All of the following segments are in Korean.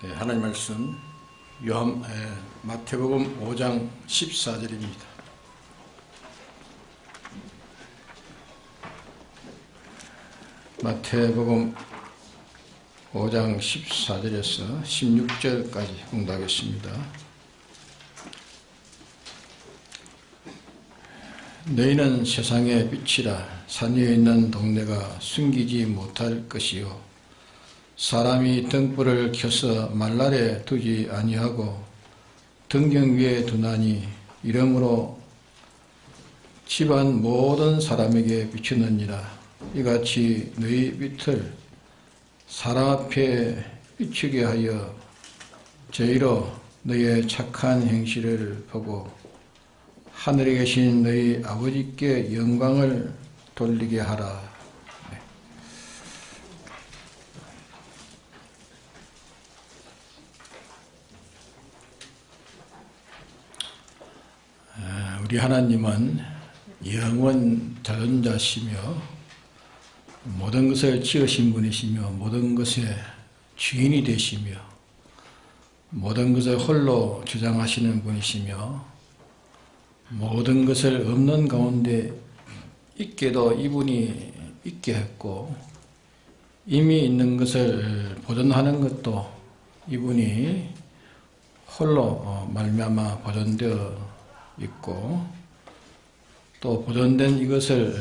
네, 하나님 말씀 마태복음 5장 14절입니다. 마태복음 5장 14절에서 16절까지 공부하겠습니다. 너희는 세상의 빛이라. 산 위에 있는 동네가 숨기지 못할 것이요 사람이 등불을 켜서 말날에 두지 아니하고 등경 위에 두나니 이러므로 집안 모든 사람에게 비추느니라. 이같이 너희 빛을 사람 앞에 비추게 하여 저희로 너희의 착한 행실을 보고 하늘에 계신 너희 아버지께 영광을 돌리게 하라. 우리 하나님은 영원 자존자시며 모든 것을 지으신 분이시며 모든 것의 주인이 되시며 모든 것을 홀로 주장하시는 분이시며 모든 것을 없는 가운데 있게도 이분이 있게 했고 이미 있는 것을 보존하는 것도 이분이 홀로 말미암아 보존되어 있고 또 보존된 이것을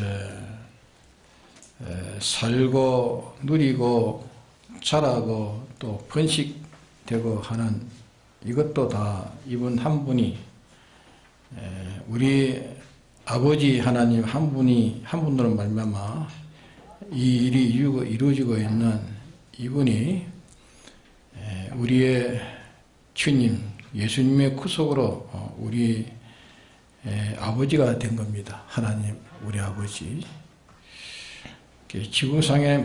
살고 누리고 자라고 또 번식되고 하는 이것도 다 이분 한 분이 우리 아버지 하나님 한 분으로 말미암아 이 일이 이루어지고 있는 이분이 우리의 주님 예수님의 구속으로 우리 아버지가 된 겁니다. 하나님 우리 아버지. 지구상에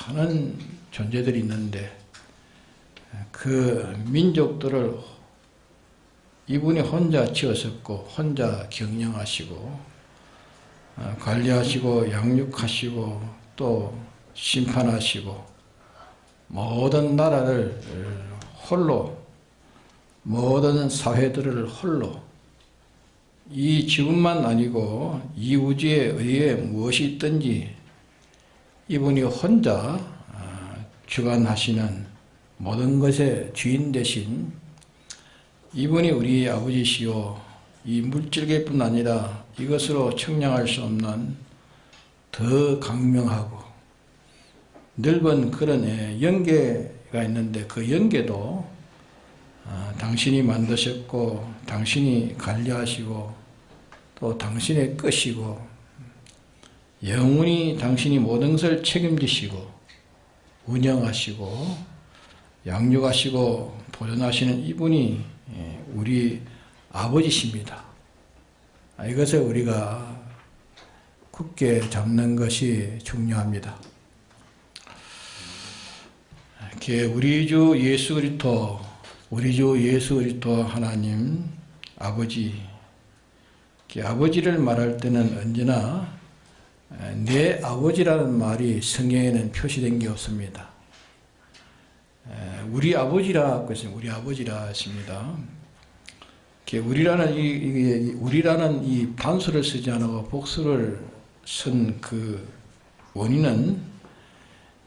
많은 존재들이 있는데 그 민족들을 이분이 혼자 지으셨고 혼자 경영하시고 관리하시고 양육하시고 또 심판하시고 모든 나라를 홀로 모든 사회들을 홀로 이 지구만 아니고 이 우주에 의해 무엇이 있든지 이분이 혼자 주관하시는 모든 것의 주인 되신 이분이 우리 아버지시요 이 물질계뿐 아니라 이것으로 측량할 수 없는 더 강명하고 넓은 그런 영계가 있는데 그 영계도 당신이 만드셨고 당신이 관리하시고 또 당신의 것이고 영원히 당신이 모든 것을 책임지시고 운영하시고 양육하시고 보존하시는 이분이 우리 아버지십니다. 이것을 우리가 굳게 잡는 것이 중요합니다. 우리 주 예수 그리스도 하나님 아버지 아버지를 말할 때는 언제나 내 아버지라는 말이 성경에는 표시된 게 없습니다. 우리 아버지라 그랬어요. 우리 아버지라 했습니다. 우리라는 이 단수를 쓰지 않고 복수를 쓴 그 원인은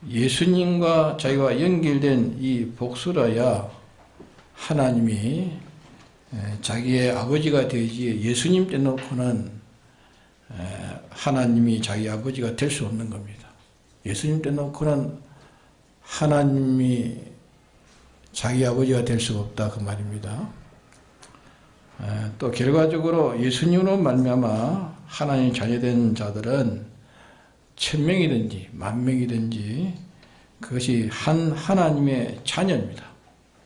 예수님과 자기와 연결된 이 복수라야 하나님이 자기의 아버지가 되지 예수님 떼놓고는 하나님이 자기 아버지가 될 수 없는 겁니다. 예수님 떼놓고는 하나님이 자기 아버지가 될 수가 없다 그 말입니다. 또 결과적으로 예수님으로 말미암아 하나님 자녀된 자들은 1000명이든지 10,000명이든지 그것이 한 하나님의 자녀입니다.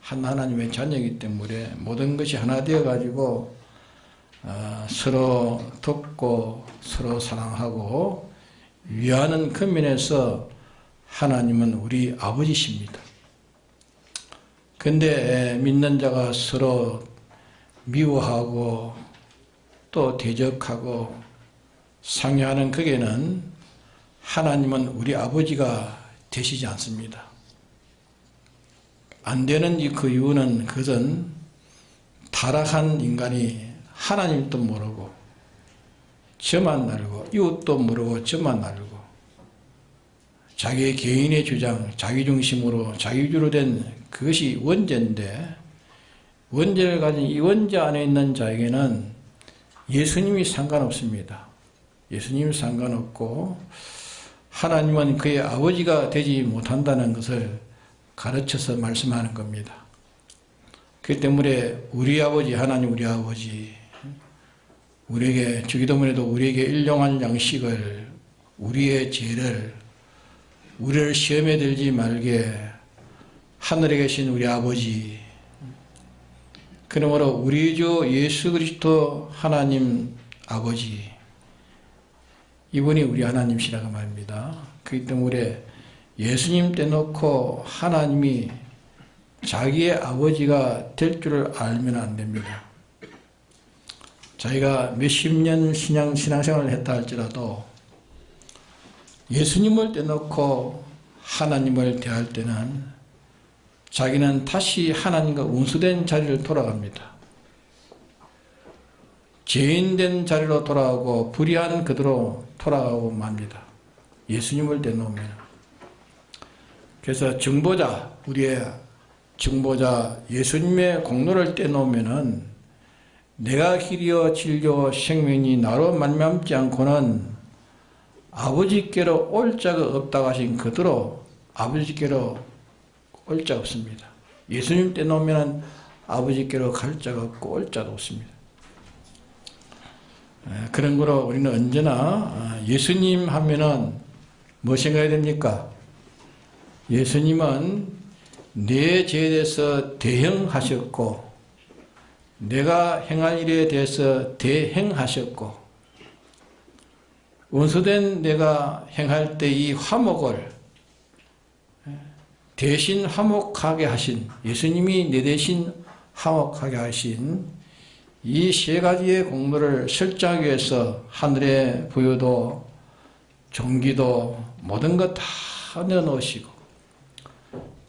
한 하나님의 자녀이기 때문에 모든 것이 하나 되어 가지고 서로 돕고 서로 사랑하고 위하는 그 면에서 하나님은 우리 아버지십니다. 근데 믿는 자가 서로 미워하고 또 대적하고 상해하는 거기에는 하나님은 우리 아버지가 되시지 않습니다. 안 되는 그 이유는 그것은 타락한 인간이 하나님도 모르고 저만 알고 이웃도 모르고 저만 알고 자기의 개인의 주장, 자기중심으로 자기주로 된 그것이 원죄인데 원죄를 가진 이 원죄 안에 있는 자에게는 예수님이 상관없습니다. 예수님이 상관없고 하나님은 그의 아버지가 되지 못한다는 것을 가르쳐서 말씀하는 겁니다. 그렇기 때문에 우리 아버지, 하나님 우리 아버지, 우리에게 주기도문에도 우리에게 일용할 양식을, 우리의 죄를, 우리를 시험에 들지 말게 하늘에 계신 우리 아버지, 그러므로 우리 주 예수 그리스도 하나님 아버지, 이분이 우리 하나님이시라고 말입니다. 그렇기 때문에 예수님 떼놓고 하나님이 자기의 아버지가 될 줄을 알면 안 됩니다. 자기가 몇십 년 신앙생활을 했다 할지라도 예수님을 떼놓고 하나님을 대할 때는 자기는 다시 하나님과 운수된 자리를 돌아갑니다. 죄인된 자리로 돌아가고 불의한 그대로 돌아가고 맙니다. 예수님을 떼놓으면. 그래서 증보자, 우리의 증보자 예수님의 공로를 떼놓으면은 내가 길이요 진리요 생명이 나로 말미암지 않고는 아버지께로 올 자가 없다고 하신 그대로 아버지께로 올 자가 없습니다. 예수님 떼놓으면 아버지께로 갈 자가 없고 올 자도 없습니다. 그런 거로 우리는 언제나 예수님 하면은 뭐 생각해야 됩니까? 예수님은 내 죄에 대해서 대형하셨고 내가 행할 일에 대해서 대행하셨고 원수된 내가 행할 때 이 화목을 대신 화목하게 하신 예수님이 내 대신 화목하게 하신 이 세 가지의 공로를 설정하기 위해서 하늘의 부여도 종기도 모든 것 다 내어놓으시고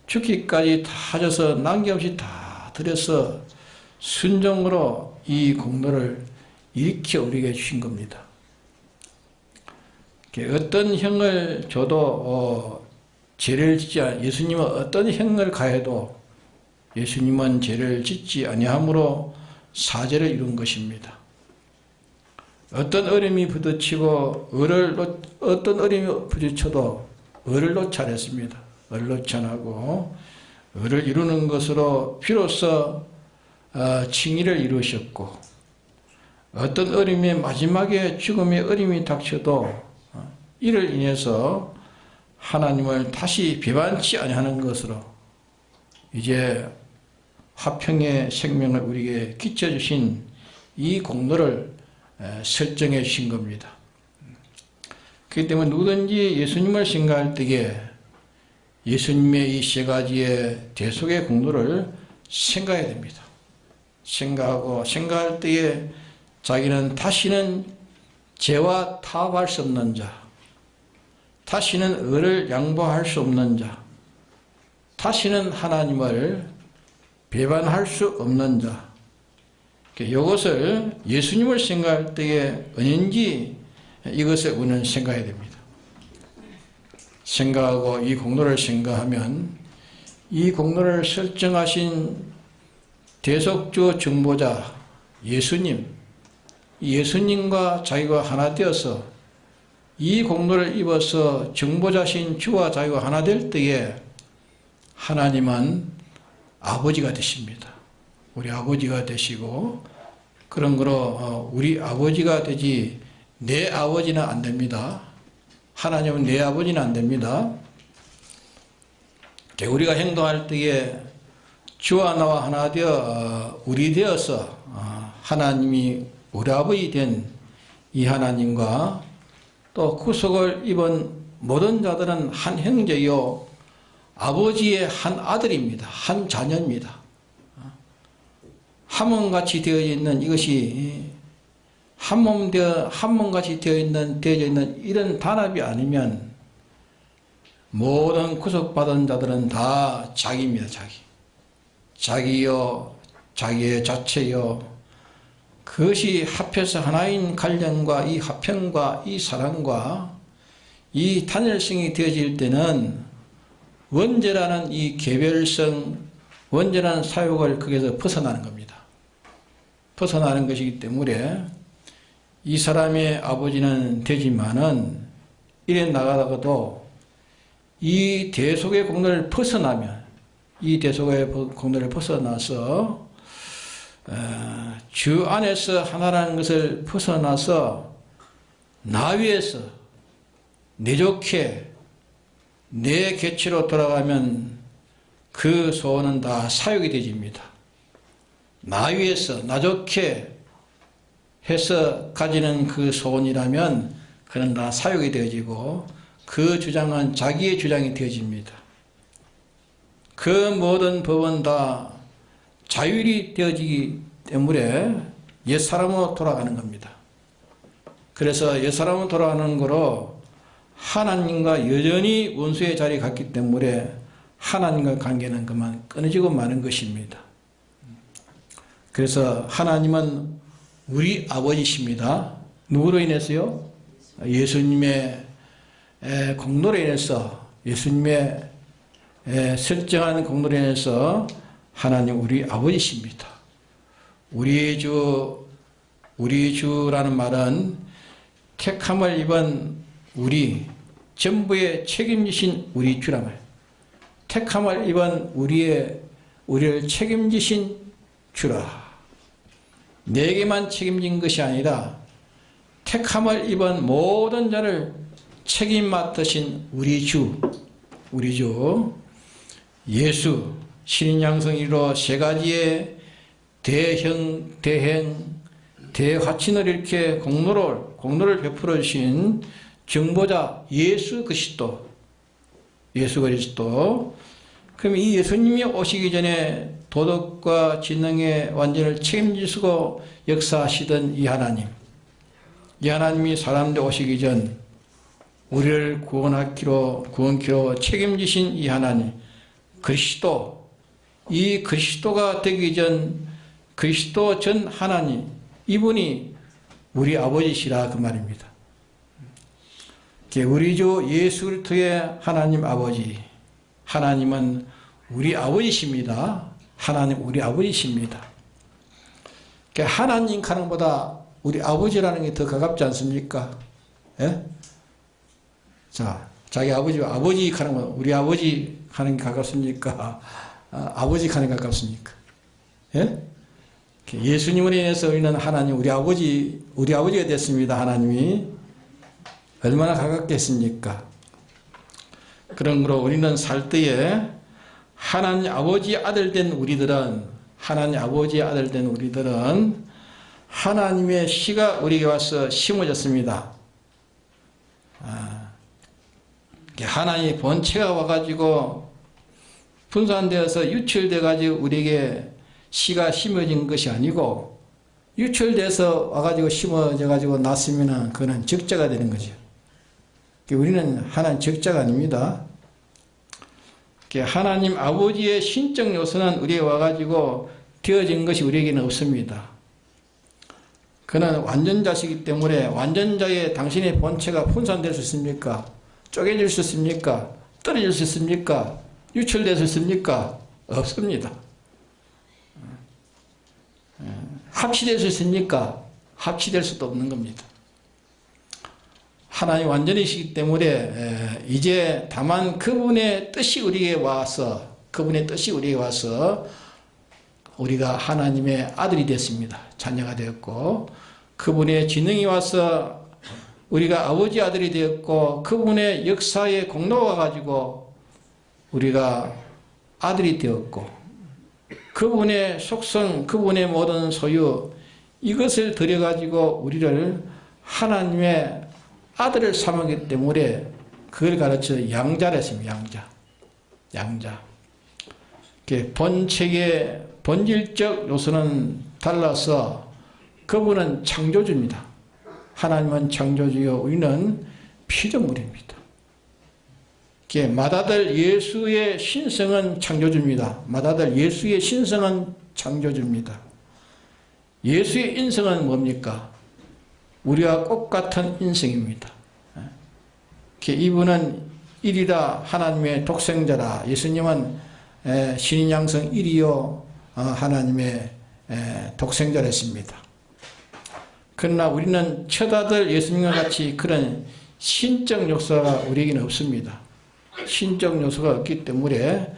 죽기까지 다 하셔서 남김없이 다 드려서 순종으로 이 공로를 일으켜 우리에게 주신 겁니다. 어떤 형을 줘도 죄를 짓지 않 예수님은 어떤 형을 가해도 예수님은 죄를 짓지 아니함으로 사죄를 이룬 것입니다. 어떤 어려움이 부딪히고 어떤 어려움이 부딪혀도 을을 놓쳐냈습니다. 을을 놓쳐나고 을을 이루는 것으로 비로소 칭의를 이루셨고 어떤 어려움이 마지막에 죽음의 어려움이 닥쳐도 이를 인해서 하나님을 다시 비방치 아니하는 것으로 이제 화평의 생명을 우리에게 끼쳐주신 이 공로를 설정해 주신 겁니다. 그렇기 때문에 누구든지 예수님을 생각할 때에 예수님의 이 세 가지의 대속의 공로를 생각해야 됩니다. 생각할 때에 자기는 다시는 죄와 타협할 수 없는 자, 다시는 을을 양보할 수 없는 자, 다시는 하나님을 배반할 수 없는 자. 이것을 예수님을 생각할 때에 언제든지 이것을 우리는 생각해야 됩니다. 생각하고 이 공로를 생각하면 이 공로를 설정하신 대속주 증보자 예수님과 자기가 하나 되어서 이 공로를 입어서 증보자신 주와 자기가 하나 될 때에 하나님은 아버지가 되십니다. 우리 아버지가 되시고 그런 거로 우리 아버지가 되지 내 아버지는 안 됩니다. 하나님은 내 아버지는 안 됩니다. 우리가 행동할 때에 주와 나와 하나 되어 우리 되어서 하나님이 우리 아버지 된 이 하나님과 또 구속을 입은 모든 자들은 한 형제요 아버지의 한 아들입니다. 한 자녀입니다. 한 몸같이 되어 있는 이것이 한 몸같이 되어져 있는 이런 단합이 아니면 모든 구속받은 자들은 다 자기입니다. 자기. 자기요, 자기의 자체요, 그것이 합해서 하나인 관련과 이 화평과 이 사랑과 이 단일성이 되어질 때는 원죄라는 이 개별성, 원죄라는 사욕을 거기서 벗어나는 겁니다. 벗어나는 것이기 때문에 이 사람의 아버지는 되지만은 이래 나가다가도 이 대속의 공로를 벗어나면, 이 대속의 공로를 벗어나서 주 안에서 하나라는 것을 벗어나서 나 위에서 내 좋게 내 개체로 돌아가면 그 소원은 다 사욕이 되집니다. 나 위에서 나 좋게 해서 가지는 그 소원이라면 그는 다 사욕이 되어지고 그 주장은 자기의 주장이 되어집니다. 그 모든 법은 다 자율이 되어지기 때문에 옛사람으로 돌아가는 겁니다. 그래서 옛사람으로 돌아가는 거로 하나님과 여전히 원수의 자리에 갔기 때문에 하나님과 관계는 그만 끊어지고 마는 것입니다. 그래서 하나님은 우리 아버지십니다. 누구로 인해서요? 예수님의 공로로 인해서, 예수님의 설정한 공로로 인해서 하나님 우리 아버지십니다. 우리 주라는 말은 택함을 입은 우리, 전부의 책임지신 우리 주란 말. 택함을 입은 우리를 책임지신 주라. 내게만 책임진 것이 아니라 택함을 입은 모든 자를 책임 맡으신 우리 주 예수, 신인 양성이로 세 가지의 대형, 대행, 대화친을 이렇게 공로를 베풀어 주신 정보자 예수 그리스도. 그럼 이 예수님이 오시기 전에 도덕과 지능의 완전을 책임지시고 역사하시던 이 하나님이 사람들 오시기 전 우리를 구원키로 책임지신 이 하나님, 그리스도, 이 그리스도가 되기 전 그리스도 전 하나님, 이분이 우리 아버지시라 그 말입니다. 우리 주 예수 그리스도의 하나님 아버지, 하나님은 우리 아버지십니다. 하나님 우리 아버지십니다. 하나님 가능보다 우리 아버지라는 게 더 가깝지 않습니까? 예? 자, 자기 아버지 가능보다 우리 아버지 가는 게 가깝습니까? 아버지 가는 게 가깝습니까? 예? 예수님으로 인해서 우리는 하나님 우리 아버지가 됐습니다. 하나님이 얼마나 가깝겠습니까? 그러므로 우리는 살 때에 하나님 아버지 아들 된 우리들은 하나님의 씨가 우리에게 와서 심어졌습니다. 하나님의 본체가 와가지고 분산되어서 유출돼가지고 우리에게 씨가 심어진 것이 아니고 유출돼서 와가지고 심어져가지고 났으면 그거는 적자가 되는 거죠. 우리는 하나님 적자가 아닙니다. 하나님 아버지의 신적 요소는 우리에 와가지고 되어진 것이 우리에게는 없습니다. 그는 완전자시기 때문에 완전자의 당신의 본체가 분산될 수 있습니까? 쪼개질 수 있습니까? 떨어질 수 있습니까? 유출될 수 있습니까? 없습니다. 합치될 수 있습니까? 합치될 수도 없는 겁니다. 하나님 완전이시기 때문에 이제 다만 그분의 뜻이 우리에게 와서 우리가 하나님의 아들이 됐습니다. 자녀가 되었고 그분의 지능이 와서 우리가 아버지 아들이 되었고 그분의 역사의 공로가 가지고 우리가 아들이 되었고 그분의 속성, 그분의 모든 소유 이것을 들여가지고 우리를 하나님의 아들을 삼았기 때문에 그걸 가르쳐 양자라 했습니다. 양자. 본책의 본질적 요소는 달라서 그분은 창조주입니다. 하나님은 창조주요 우리는 피조물입니다. 맏아들 예수의 신성은 창조주입니다. 맏아들 예수의 신성은 창조주입니다. 예수의 인성은 뭡니까? 우리와 똑같은 인성입니다. 이분은 일이라 하나님의 독생자라. 예수님은 신인 양성 일이요 하나님의 독생자랬습니다. 그러나 우리는 첫아들 예수님과 같이 그런 신적 요소가 우리에게는 없습니다. 신적 요소가 없기 때문에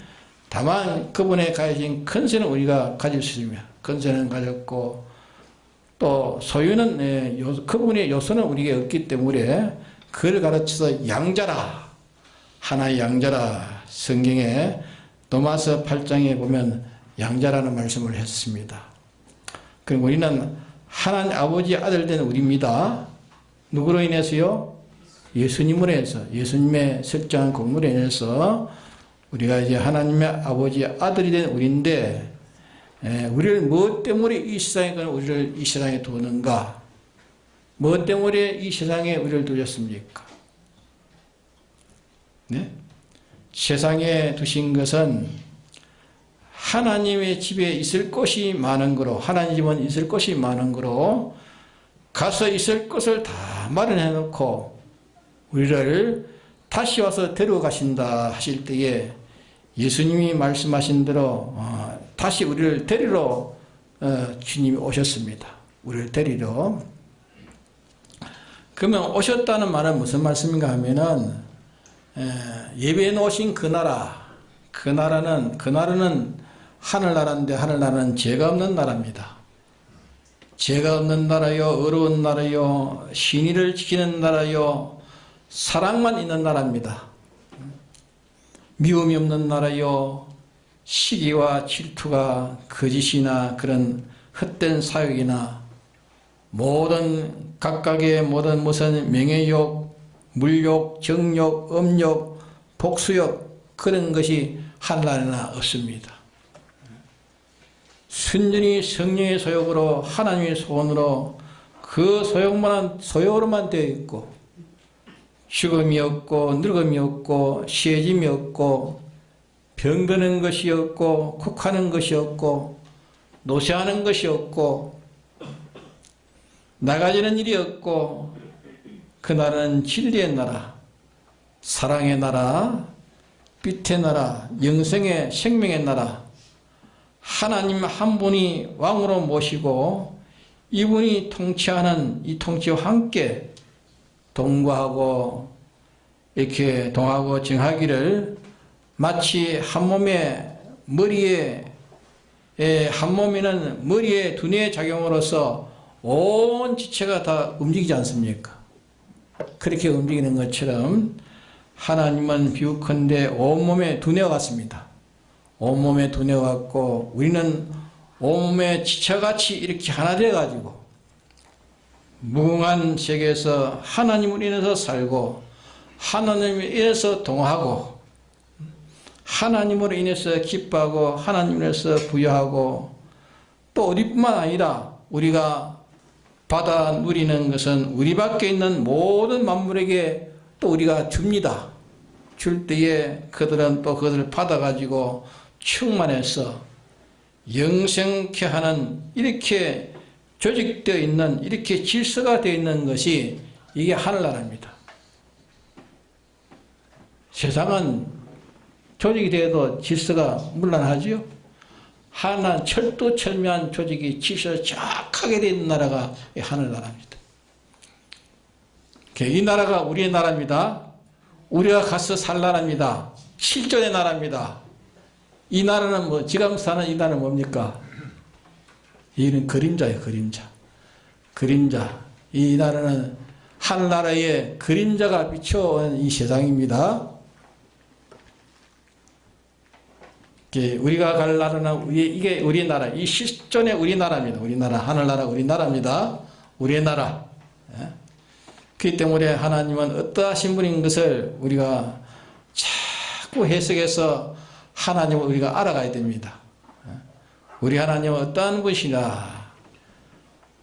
다만 그분의 가진 권세는 우리가 가질 수 있습니다. 권세는 가졌고 또 소유는 그분의 요소는 우리에게 없기 때문에 그를 가르쳐서 양자라, 하나의 양자라. 성경에 도마서 8장에 보면 양자라는 말씀을 했습니다. 그럼 우리는 하나님 아버지의 아들 된 우리입니다. 누구로 인해서요? 예수님으로 인해서, 예수님의 설정한 공로로 인해서 우리가 이제 하나님의 아버지의 아들이 된 우리인데, 우리를 무엇 때문에 이 세상에 우리를 이 세상에 두는가? 무엇 때문에 이 세상에 우리를 두셨습니까? 네? 세상에 두신 것은 하나님의 집에 있을 곳이 많은 거로, 하나님 집은 있을 곳이 많은 거로 가서 있을 것을 다 마련해 놓고 우리를 다시 와서 데려가신다 하실 때에 예수님이 말씀하신 대로 다시 우리를 데리러 주님이 오셨습니다. 우리를 데리러. 그러면 오셨다는 말은 무슨 말씀인가 하면은 예배해 놓으신 그 나라, 그 나라는 하늘나라인데 하늘나라는 죄가 없는 나라입니다. 죄가 없는 나라요, 어려운 나라요, 신의를 지키는 나라요, 사랑만 있는 나라입니다. 미움이 없는 나라요, 시기와 질투가 거짓이나 그런 헛된 사욕이나 모든 각각의 모든 무슨 명예욕, 물욕, 정욕, 음욕, 복수욕 그런 것이 하늘나라에는 없습니다. 순전히 성령의 소욕으로 하나님의 소원으로 그 소욕으로만 되어 있고 죽음이 없고 늙음이 없고 시해짐이 없고 병드는 것이 없고 국하는 것이 없고 노쇠하는 것이 없고 나가지는 일이 없고 그 나라는 진리의 나라, 사랑의 나라, 빛의 나라, 영생의 생명의 나라, 하나님 한 분이 왕으로 모시고 이분이 통치하는 이 통치와 함께 동거하고 이렇게 동하고 정하기를 마치 한 몸의 머리에 한 몸이는 머리의 두뇌의 작용으로서 온 지체가 다 움직이지 않습니까? 그렇게 움직이는 것처럼 하나님은 비유컨대 온몸의 두뇌와 같습니다. 온몸의 두뇌와 같고 우리는 온몸의 지체같이 이렇게 하나 되어가지고 무궁한 세계에서 하나님을 인해서 살고 하나님을 인해서 동하고 하나님으로 인해서 기뻐하고 하나님으로 인해서 부여하고 또 우리뿐만 아니라 우리가 받아 누리는 것은 우리 밖에 있는 모든 만물에게 또 우리가 줍니다. 줄 때에 그들은 또 그것을 받아가지고 충만해서 영생케 하는 이렇게 조직되어 있는 이렇게 질서가 되어 있는 것이 이게 하늘나라입니다. 세상은 조직이 되어도 질서가 물란하지요. 하나 철두철미한 조직이 질서 정확하게 되어 있는 나라가 하늘나라입니다. 이 나라가 우리의 나라입니다. 우리가 가서 살 나라입니다. 실존의 나라입니다. 이 나라는 지금 사는 이 나라는 뭡니까? 이는 그림자예요, 그림자. 그림자. 이 나라는 하늘나라에 그림자가 비춰온 이 세상입니다. 우리가 갈 나라는 이게 우리 나라, 이 실존의 우리 나라입니다. 우리 나라, 하늘나라 우리 나라입니다. 우리의 나라. 그렇기 때문에 하나님은 어떠하신 분인 것을 우리가 자꾸 해석해서 하나님을 우리가 알아가야 됩니다. 우리 하나님은 어떠한 분이시나,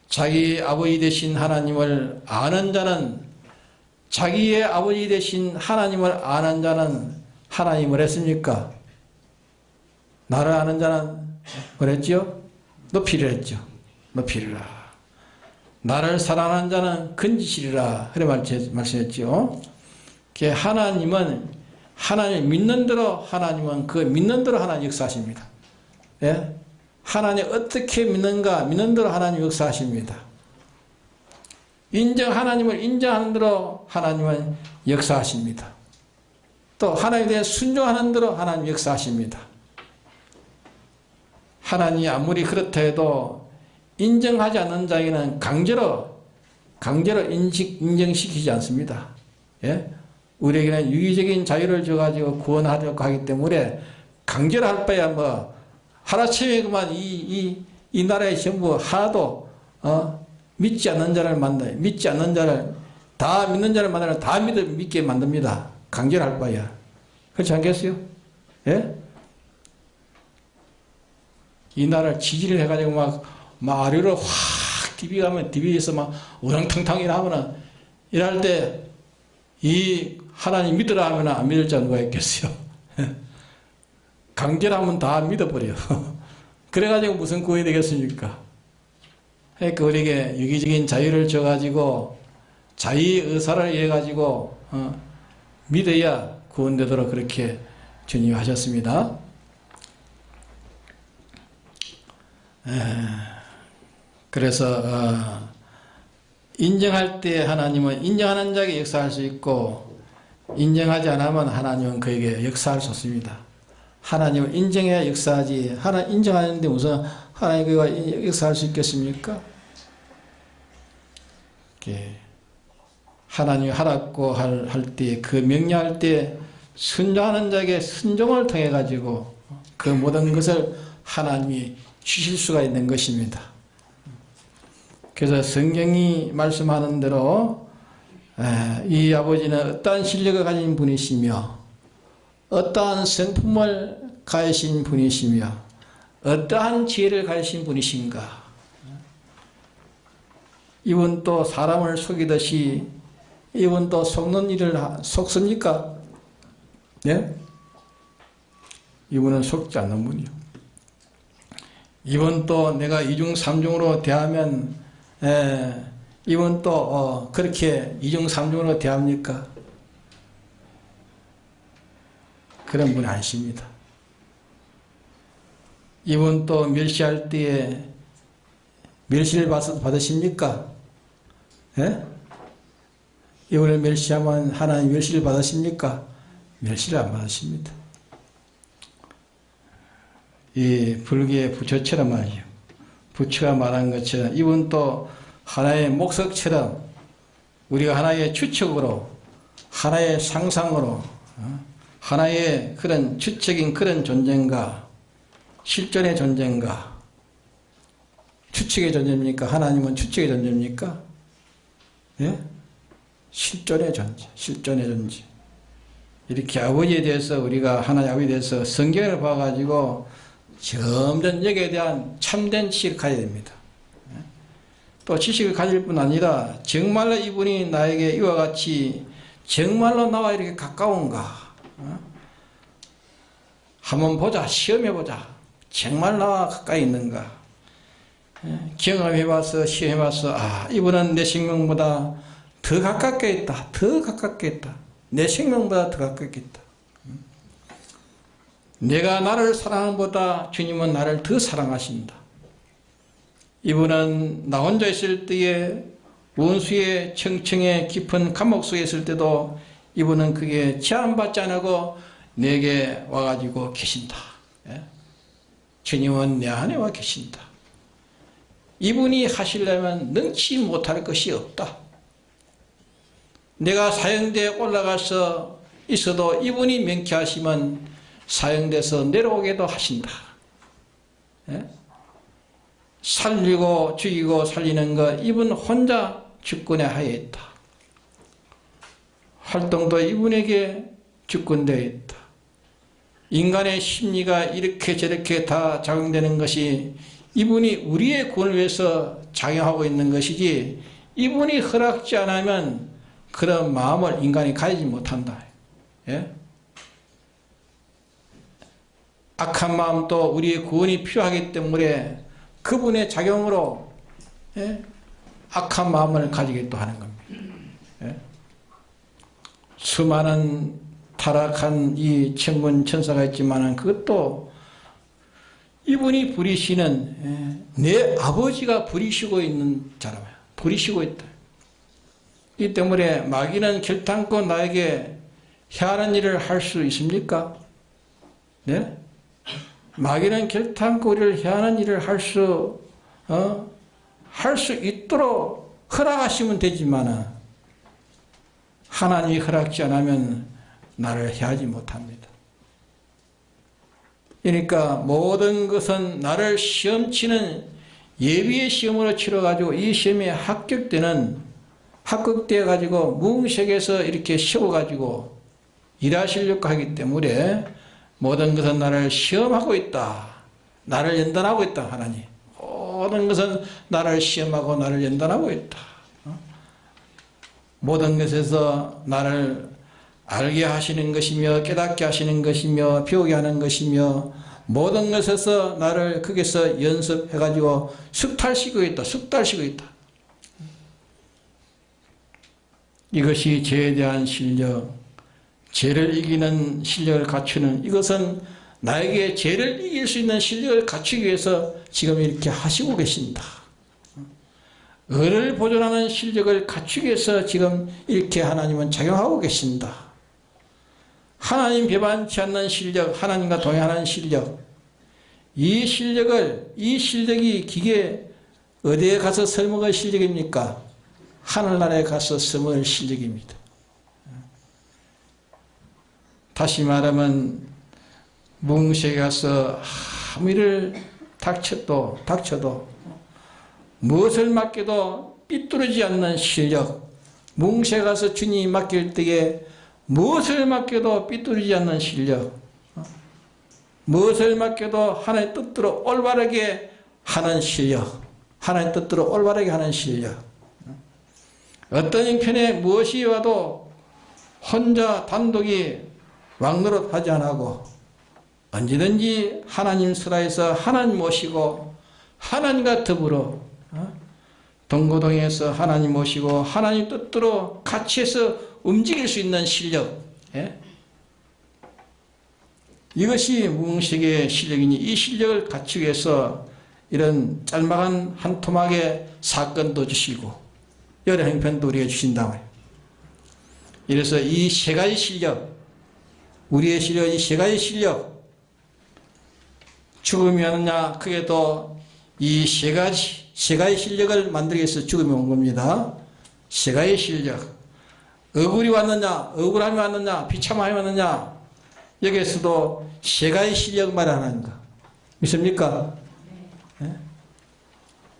자기 아버지 되신 하나님을 아는 자는 자기의 아버지 되신 하나님을 아는 자는 하나님을 했습니까? 나를 아는 자는 뭐랬죠? 높이를 했죠. 높이리라. 나를 사랑하는 자는 건지시리라. 그래 말씀했죠. 하나님은 하나님 믿는 대로 하나님은 그 믿는 대로 하나님 역사하십니다. 예? 하나님 어떻게 믿는가 믿는 대로 하나님 역사하십니다. 하나님을 인정하는 대로 하나님은 역사하십니다. 또 하나님에 대해 순종하는 대로 하나님 역사하십니다. 하나님이 아무리 그렇다 해도 인정하지 않는 자에게는 강제로 인정시키지 않습니다. 예? 우리에게는 유기적인 자유를 줘가지고 구원하려고 하기 때문에 강제로 할 바야 뭐 하루아침에 그만 이 나라에 전부 하나도 믿지 않는 자를 만나요. 믿지 않는 자를 다 믿는 자를 만나면 다 믿게 만듭니다. 강제로 할 바야. 그렇지 않겠어요? 예? 이 나라를 지지를 해가지고 막 아래로 확 디비가면 디비에서 막 우렁탕탕이라 하면은 이럴 때 이 하나님 믿으라 하면 안 믿을 자는 누가 있겠어요? 강제로 하면 다 믿어버려. 그래가지고 무슨 구원이 되겠습니까? 그러니까 우리에게 유기적인 자유를 줘가지고 자유의 의사를 해가지고 믿어야 구원되도록 그렇게 주님이 하셨습니다. 그래서 인정할 때 하나님은 인정하는 자에게 역사할 수 있고 인정하지 않으면 하나님은 그에게 역사할 수 없습니다. 하나님을 인정해야 역사하지 하나님 인정하는데 무슨 하나님 그가 역사할 수 있겠습니까? 하나님이 하라고 할 때 그 명령할 때 순종하는 자에게 순종을 통해 가지고 그 모든 것을 하나님이 주실 수가 있는 것입니다. 그래서 성경이 말씀하는 대로 이 아버지는 어떠한 실력을 가진 분이시며 어떠한 성품을 가지신 분이시며 어떠한 지혜를 가지신 분이신가. 이분 또 사람을 속이듯이 이분 또 속는 일을 속습니까? 네? 이분은 속지 않는 분이요. 이분 또 내가 이중삼중으로 대하면 이분 또 그렇게 이중삼중으로 대합니까? 그런 분이 아니십니다. 이분 또 멸시할 때에 멸시를 받으십니까? 예? 이분을 멸시하면 하나님 멸시를 받으십니까? 멸시를 안 받으십니다. 이 불교의 부처처럼 말이죠. 부처가 말한 것처럼 이분 또 하나의 목석처럼 우리가 하나의 추측으로 하나의 상상으로 하나의 그런 추측인 그런 존재인가 실존의 존재인가 추측의 존재입니까? 하나님은 추측의 존재입니까? 예? 실존의 존재, 실존의 존재. 이렇게 아버지에 대해서 우리가 하나님 아버지에 대해서 성경을 봐가지고 점점 여기에 대한 참된 지식을 가져야 됩니다. 또 지식을 가질 뿐 아니라 정말로 이분이 나에게 이와 같이 정말로 나와 이렇게 가까운가 한번 보자, 시험해보자. 정말 나와 가까이 있는가. 경험해봐서 시험해봐서 이분은 내 생명보다 더 가깝게 있다. 더 가깝게 있다. 내 생명보다 더 가깝게 있다. 내가 나를 사랑하는 보다 주님은 나를 더 사랑하신다. 이분은 나 혼자 있을 때에 원수의 청청의 깊은 감옥 속에 있을 때도 이분은 그게 제한받지 않고 내게 와가지고 계신다. 주님은 내 안에 와 계신다. 이분이 하시려면 능치 못할 것이 없다. 내가 사형대에 올라가서 있어도 이분이 명쾌하시면 사형돼서 내려오게도 하신다. 살리고 죽이고 살리는 것 이분 혼자 주권의 하에 있다. 활동도 이분에게 주권되어 있다. 인간의 심리가 이렇게 저렇게 다 작용되는 것이 이분이 우리의 구원을 위해서 작용하고 있는 것이지 이분이 허락지 않으면 그런 마음을 인간이 가지지 못한다. 예? 악한 마음도 우리의 구원이 필요하기 때문에 그분의 작용으로 예? 악한 마음을 가지게 또 하는 겁니다. 예? 수많은 타락한 이 천군 천사가 있지만 그것도 이분이 부리시는 내 아버지가 부리시고 있는 자라고요. 부리시고 있다. 이 때문에 마귀는 결단코 나에게 해하는 일을 할 수 있습니까? 네? 마귀는 결단코 우리를 해하는 일을 할 수 있도록 허락하시면 되지만 하나님이 허락지 않으면 나를 해하지 못합니다. 그러니까 모든 것은 나를 시험치는 예비의 시험으로 치러가지고 이 시험에 합격되어가지고 무응색에서 이렇게 쉬어가지고 일하시려고 하기 때문에 모든 것은 나를 시험하고 있다. 나를 연단하고 있다. 하나님. 모든 것은 나를 시험하고 나를 연단하고 있다. 모든 것에서 나를 알게 하시는 것이며 깨닫게 하시는 것이며 배우게 하는 것이며 모든 것에서 나를 거기서 연습해가지고 숙달시키고 있다. 숙달시키고 있다. 이것이 죄에 대한 실력, 죄를 이기는 실력을 갖추는 이것은 나에게 죄를 이길 수 있는 실력을 갖추기 위해서 지금 이렇게 하시고 계신다. 의를 보존하는 실력을 갖추기 위해서 지금 이렇게 하나님은 작용하고 계신다. 하나님 배반치 않는 실력, 하나님과 동행하는 실력, 이 실력이 기계 어디에 가서 써먹을 실력입니까? 하늘나라에 가서 써먹을 실력입니다. 다시 말하면 뭉세에 가서 아무 일을 닥쳐도 무엇을 맡겨도 삐뚤어지지 않는 실력, 뭉세에 가서 주님이 맡길 때에 무엇을 맡겨도 삐뚤어지지 않는 실력, 무엇을 맡겨도 하나님의 뜻대로 올바르게 하는 실력, 하나님의 뜻대로 올바르게 하는 실력. 어떤 형편에 무엇이 와도 혼자 단독이 왕노릇 하지 않고 언제든지 하나님 설하에서 하나님 모시고 하나님과 더불어 동고동에서 하나님 모시고 하나님 뜻대로 같이 해서 움직일 수 있는 실력. 예? 이것이 무응식의 실력이니 이 실력을 갖추기 위해서 이런 짤막한 한 토막의 사건도 주시고 여러 형편도 우리에게 주신다 말이에요. 이래서 이 세 가지 실력, 우리의 실력, 이 세 가지 실력, 죽음이 왔느냐, 그게도 이 세 가지 실력을 만들기 위해서 죽음이 온 겁니다. 세 가지 실력. 억울이 왔느냐, 억울함이 왔느냐, 비참함이 왔느냐, 여기에서도 세 가지 실력 말하는 거. 믿습니까? 네?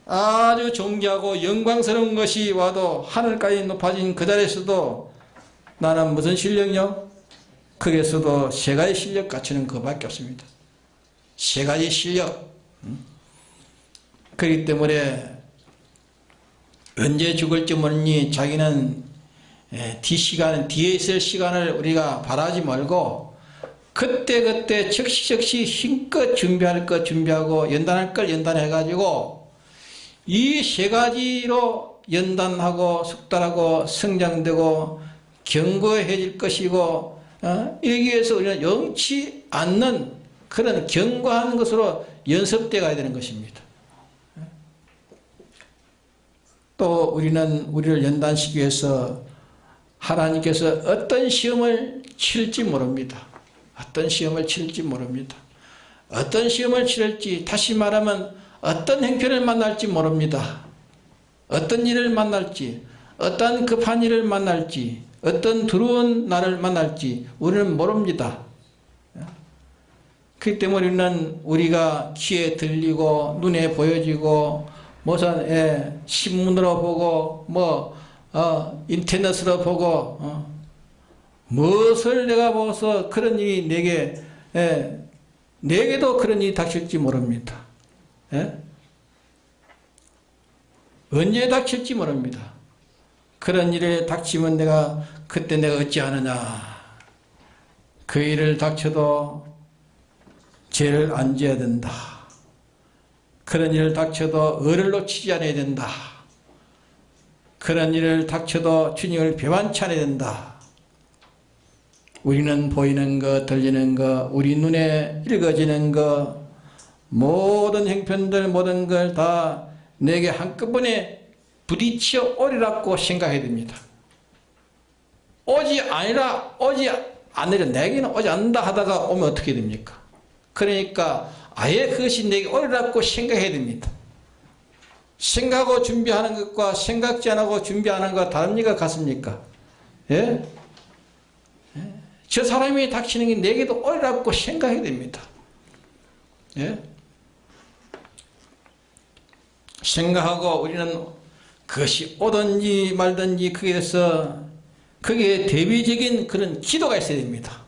아주 존귀하고 영광스러운 것이 와도 하늘까지 높아진 그 자리에서도 나는 무슨 실력이요? 거기에서도 세 가지 실력 갖추는 것밖에 없습니다. 세 가지 실력. 그렇기 때문에 언제 죽을지 모르니 자기는 뒤에 있을 시간을 우리가 바라지 말고 그때 즉시 힘껏 준비할 것 준비하고 연단할 걸 연단해가지고 이 세 가지로 연단하고 숙달하고 성장되고 견고해질 것이고 이러기 위해서 우리는 영치 않는 그런 견고한 것으로 연습되어 가야 되는 것입니다. 또 우리를 연단시키기 위해서 하나님께서 어떤 시험을 치를지 모릅니다. 어떤 시험을 치를지 모릅니다. 어떤 시험을 치를지, 다시 말하면 어떤 형편을 만날지 모릅니다. 어떤 일을 만날지, 어떤 급한 일을 만날지, 어떤 두려운 날을 만날지 우리는 모릅니다. 그렇기 때문에 우리는 우리가 귀에 들리고 눈에 보여지고 무슨 신문으로 보고 인터넷으로 보고 무엇을 내가 보고서 그런 일이 내게도 그런 일이 닥칠지 모릅니다. 예? 언제 닥칠지 모릅니다. 그런 일에 닥치면 그때 내가 어찌하느냐. 그 일을 닥쳐도 죄를 안 지어야 된다. 그런 일을 닥쳐도 의를 놓치지 않아야 된다. 그런 일을 닥쳐도 주님을 배반치 않아야 된다. 우리는 보이는 것, 들리는 것, 우리 눈에 읽어지는 것, 모든 형편들, 모든 걸 다 내게 한꺼번에 부딪혀 오리라고 생각해야 됩니다. 오지 않으려 내게는 오지 않는다 하다가 오면 어떻게 됩니까? 그러니까 아예 그것이 내게 오리라고 생각해야 됩니다. 생각하고 준비하는 것과 생각지 않고 준비하는 것 다릅니까? 같습니까? 예? 저 사람이 닥치는 게 내게도 오리라고 생각해야 됩니다. 예? 생각하고 우리는 그것이 오든지 말든지 거기에 대비적인 그런 기도가 있어야 됩니다.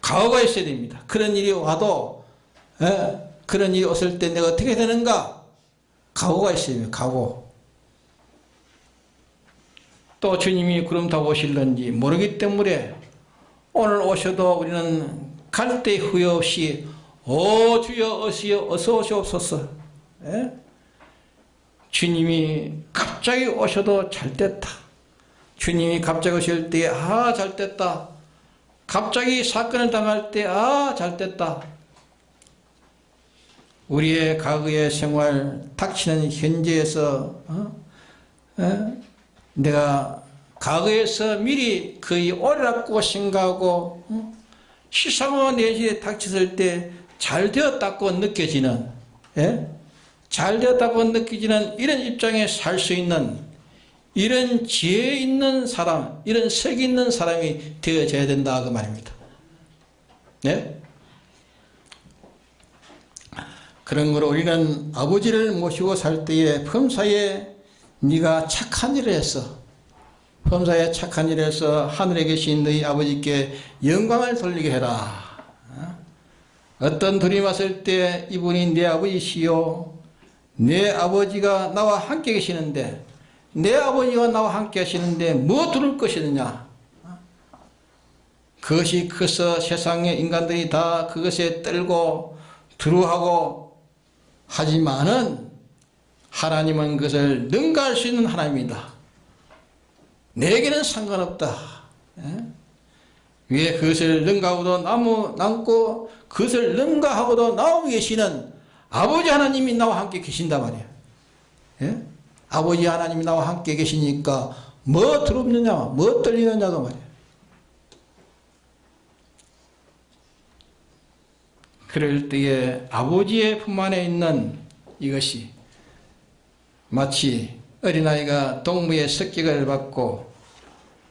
각오가 있어야 됩니다. 그런 일이 와도, 그런 일이 왔을 때 내가 어떻게 되는가? 각오가 있어야 됩니다. 각오. 또 주님이 구름 타고 오실런지 모르기 때문에 오늘 오셔도 우리는 갈 때 후회 없이 오 주여 어서 오시옵소서. 예? 주님이 갑자기 오셔도 잘됐다. 주님이 갑자기 오실 때 잘됐다. 갑자기 사건을 당할 때 잘됐다. 우리의 과거의 생활 닥치는 현재에서 내가 과거에서 미리 거의 오래라고 생각하고 시상호 내실에 닥쳤을 때 잘 되었다고 느껴지는, 잘 되었다고 느껴지는 이런 입장에 살 수 있는 이런 지혜 있는 사람, 이런 색 있는 사람이 되어져야 된다 그 말입니다. 네? 그런 거로 우리는 아버지를 모시고 살 때에 범사에 네가 착한 일을 했어. 범사에 착한 일을 해서 하늘에 계신 너희 아버지께 영광을 돌리게 해라. 어떤 둘이 왔을 때 이분이 내 아버지시요. 내 아버지가 나와 함께 계시는데 내 아버지가 나와 함께 하시는데 뭐 두를 것이느냐. 그것이 커서 세상의 인간들이 다 그것에 떨고 두루하고 하지만은 하나님은 그것을 능가할 수 있는 하나님이다. 내게는 상관없다. 왜 그것을 능가하고도 남고 그것을 능가하고도 나오고 계시는 아버지 하나님이 나와 함께 계신단 말이에요. 예? 아버지 하나님이 나와 함께 계시니까 뭐 두렵느냐 뭐 떨리느냐고 말이에요. 그럴 때에 아버지의 품 안에 있는 이것이 마치 어린아이가 동무의 습격을 받고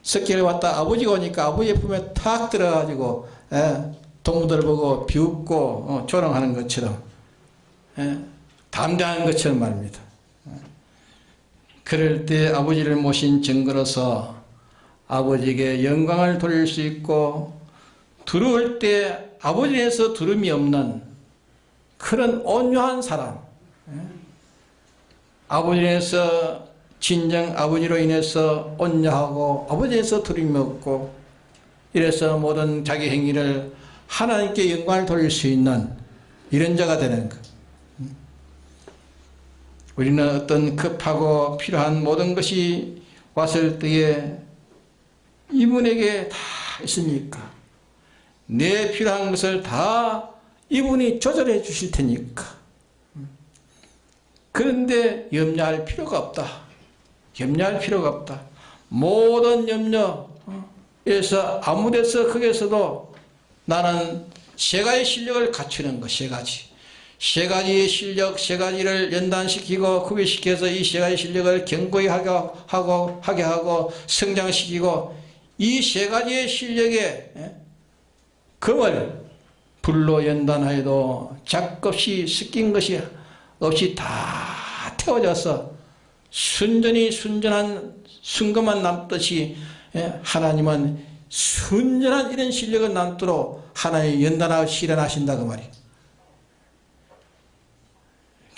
습격을 받다 아버지가 오니까 아버지의 품에 탁 들어가지고 동무들 보고 비웃고 조롱하는 것처럼 담대한 것처럼 말입니다. 그럴 때 아버지를 모신 증거로서 아버지에게 영광을 돌릴 수 있고 두려울 때 아버지에서 두려움이 없는 그런 온유한 사람, 아버지에서 진정 아버지로 인해서 온유하고 아버지에서 두려움이 없고 이래서 모든 자기 행위를 하나님께 영광을 돌릴 수 있는 이런 자가 되는 것. 우리는 어떤 급하고 필요한 모든 것이 왔을 때에 이분에게 다 있으니까 내 필요한 것을 다 이분이 조절해 주실 테니까. 그런데 염려할 필요가 없다. 염려할 필요가 없다. 모든 염려에서 아무 데서 거기에서도 나는 세 가지 실력을 갖추는 것. 세 가지. 세 가지의 실력, 세 가지를 연단시키고 구비시켜서 이 세 가지 실력을 견고히 하게 하고 성장시키고 이 세 가지의 실력에 금을 불로 연단하여도 작것이 섞인 것이 없이 다 태워져서 순전한 순금만 남듯이 하나님은 순전한 이런 실력을 남도록 하나님 연단하고 실현하신다 그 말이에요.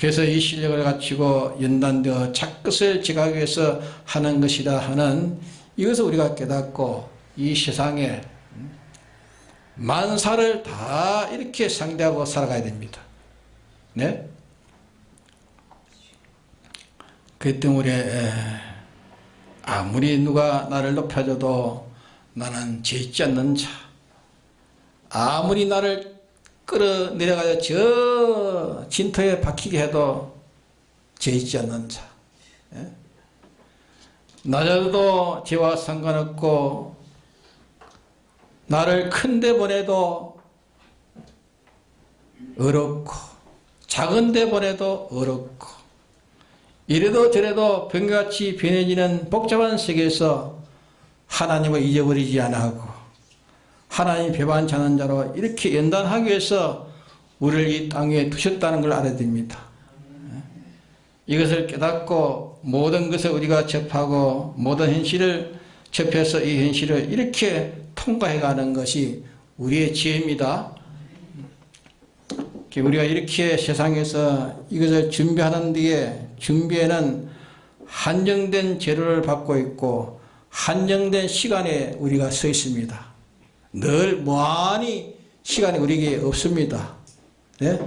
그래서 이 실력을 갖추고 연단되어 자끝을 지가기 위해서 하는 것이다 하는 이것을 우리가 깨닫고 이 세상에 만사를 다 이렇게 상대하고 살아가야 됩니다. 네? 그 때문에 아무리 누가 나를 높여줘도 나는 죄 있지 않는 자, 아무리 나를 끌어내려가서 저 진토에 박히게 해도 죄 있지 않는 자, 낮아도 죄와 상관없고 나를 큰 데 보내도 어렵고 작은 데 보내도 어렵고 이래도 저래도 병같이 변해지는 복잡한 세계에서 하나님을 잊어버리지 않고 하나님 배반치 않은 자로 이렇게 연단하기 위해서 우리를 이 땅에 두셨다는 걸 알아야 됩니다. 이것을 깨닫고 모든 것을 우리가 접하고 모든 현실을 접해서 이 현실을 이렇게 통과해가는 것이 우리의 지혜입니다. 우리가 이렇게 세상에서 이것을 준비하는 뒤에 준비에는 한정된 재료를 받고 있고 한정된 시간에 우리가 서 있습니다. 늘 무한히 시간이 우리에게 없습니다. 네?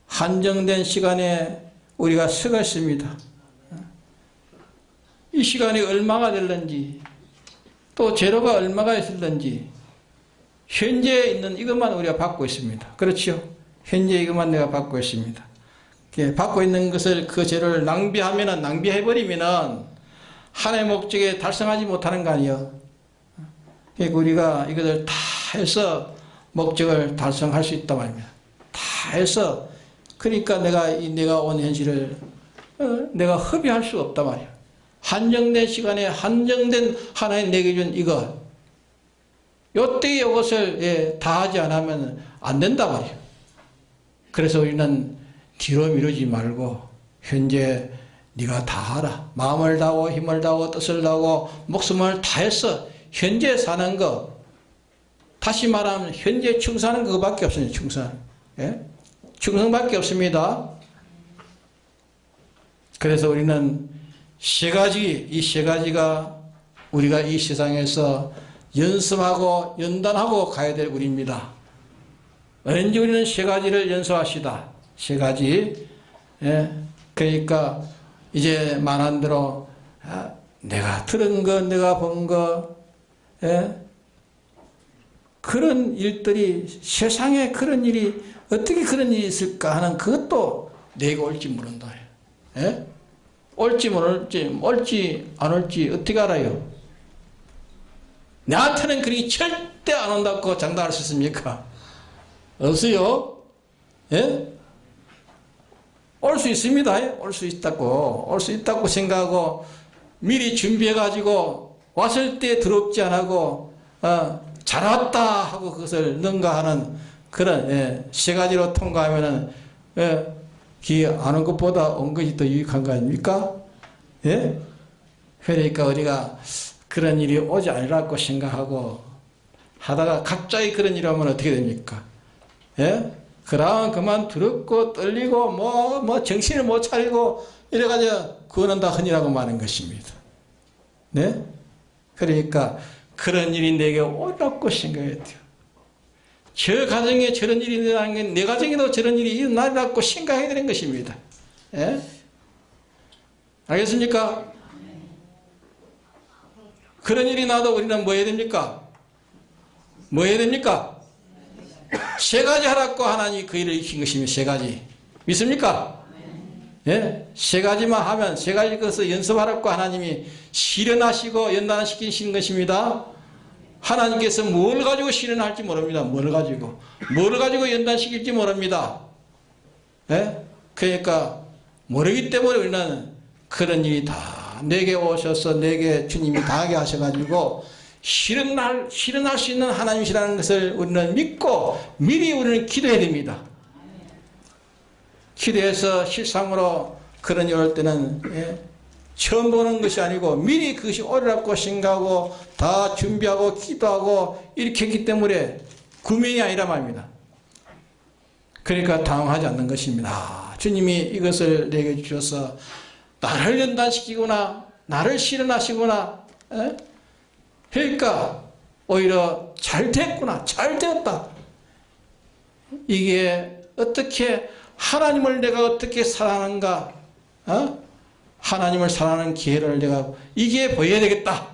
한정된 시간에 우리가 서가 있습니다. 이 시간이 얼마가 될는지 또 재료가 얼마가 있을는지 현재에 있는 이것만 우리가 받고 있습니다. 그렇죠? 현재 이것만 내가 받고 있습니다. 받고 있는 것을 그 재료를 낭비하면은 낭비해버리면은 하나의 목적에 달성하지 못하는 거 아니에요. 그러니까 우리가 이것을 다 해서 목적을 달성할 수 있단 말입니다. 다 해서 그러니까 내가 온 현실을 내가 허비할 수 없단 말이에요. 한정된 시간에 한정된 하나님 내게 준 이것 요때 이것을 다 하지 않으면 안 된단 말이에요. 그래서 우리는 뒤로 미루지 말고 현재 네가 다 하라. 마음을 다하고 힘을 다하고 뜻을 다하고 목숨을 다해서 현재 사는 것. 다시 말하면 현재 충성하는 것밖에 없습니다. 충성. 충성밖에 없습니다. 그래서 우리는 이 세 가지가 우리가 이 세상에서 연습하고 연단하고 가야 될 우리입니다. 언제 우리는 세 가지를 연습합시다. 세 가지. 그러니까 이제 말한 대로 내가 들은 거, 내가 본 거, 그런 일들이 세상에 그런 일이 어떻게 그런 일이 있을까 하는 그것도 내가 올지 모른다. 올지 올지 안 올지 어떻게 알아요? 나한테는 그리 절대 안 온다고 장담할 수 있습니까? 없어요. 올 수 있습니다. 올 수 있다고 생각하고 미리 준비해가지고 왔을 때 더럽지 않고 잘 왔다 하고 그것을 능가하는 그런 세 가지로 통과하면은 기 안 온 것보다 온 것이 더 유익한 거 아닙니까? 그러니까 우리가 그런 일이 오지 않으라고 생각하고 하다가 갑자기 그런 일이 오면 어떻게 됩니까? 그러면 그만 두렵고 떨리고 뭐 정신을 못 차리고 이래가지고 그거는 다 흔히라고 말하는 것입니다. 네? 그러니까 그런 일이 내게 오라고 생각해야 돼요. 저 가정에 저런 일이 일어나는 게 내 가정에도 저런 일이 일어나라고 생각해야 되는 것입니다. 알겠습니까? 그런 일이 나도 우리는 뭐 해야 됩니까? 뭐 해야 됩니까? 세 가지 하라고 하나님이 그 일을 익힌 것입니다. 세 가지. 믿습니까? 세 가지만 하면 세 가지 것을 연습하라고 하나님이 실현하시고 연단시키시는 것입니다. 하나님께서 뭘 가지고 실현할지 모릅니다. 뭘 가지고 연단시킬지 모릅니다. 그러니까 모르기 때문에 우리는 그런 일이 다 내게 오셔서 내게 주님이 다 하게 하셔가지고 실현할 수 있는 하나님이시라는 것을 우리는 믿고 미리 우리는 기도해야 됩니다. 기도해서 실상으로 그런 일이 올 때는 처음 보는 것이 아니고 미리 그것이 오리라고 생각하고 다 준비하고 기도하고 이렇게 했기 때문에 구명이 아니란 말입니다. 그러니까 당황하지 않는 것입니다. 주님이 이것을 내게 주셔서 나를 연단시키거나 나를 실현하시거나 그러니까 오히려 잘 됐구나, 잘 되었다. 이게 어떻게 하나님을 내가 어떻게 사랑하는가, 하나님을 사랑하는 기회를 내가 이게 보여야 되겠다.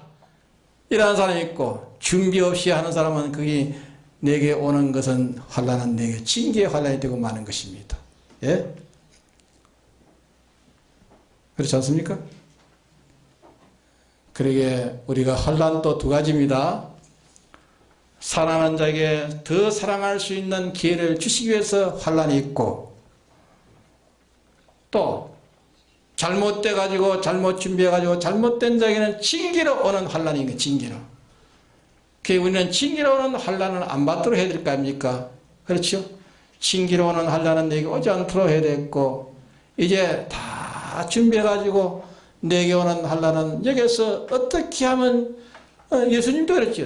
이러한 사람이 있고, 준비 없이 하는 사람은 그게 내게 오는 것은 환난은 내게 징계의 환난이 되고 마는 것입니다. 예? 그렇지 않습니까? 그러게 우리가 환난도 두 가지입니다. 사랑하는 자에게 더 사랑할 수 있는 기회를 주시기 위해서 환난이 있고, 또 잘못돼 가지고 잘못 준비해 가지고 잘못된 자에게는 징계로 오는 환난이 있는 징계로. 그 우리는 징계로 오는 환난을 안 받도록 해야 될 거 아닙니까? 그렇죠? 징계로 오는 환난은 내게 오지 않도록 해야 되겠고, 이제 다 준비해 가지고 내게 오는 환난은 여기서 어떻게 하면 예수님도 그랬죠.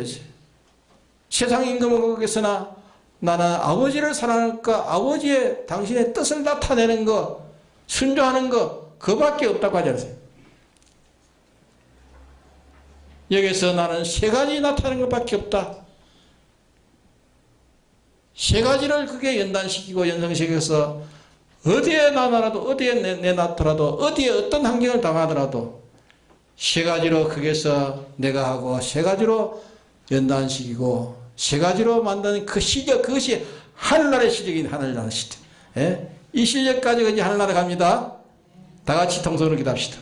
세상 임금은 거기서나 나는 아버지를 사랑할까, 아버지의 당신의 뜻을 나타내는 것, 순종하는 것, 그밖에 없다고 하지 않았어요. 여기서 나는 세 가지 나타내는 것밖에 없다. 세 가지를 그게 연단시키고 연상시켜서 어디에 나더라도, 어디에 내놔더라도, 어디에 어떤 환경을 당하더라도 세 가지로 거기서 내가 하고 세 가지로 연단시키고 세 가지로 만드는 그 실력, 그것이 하늘나라의 실력인 하늘나라의 실력. 예? 이 실력까지 이제 하늘나라 갑니다. 다 같이 통성으로 기도합시다.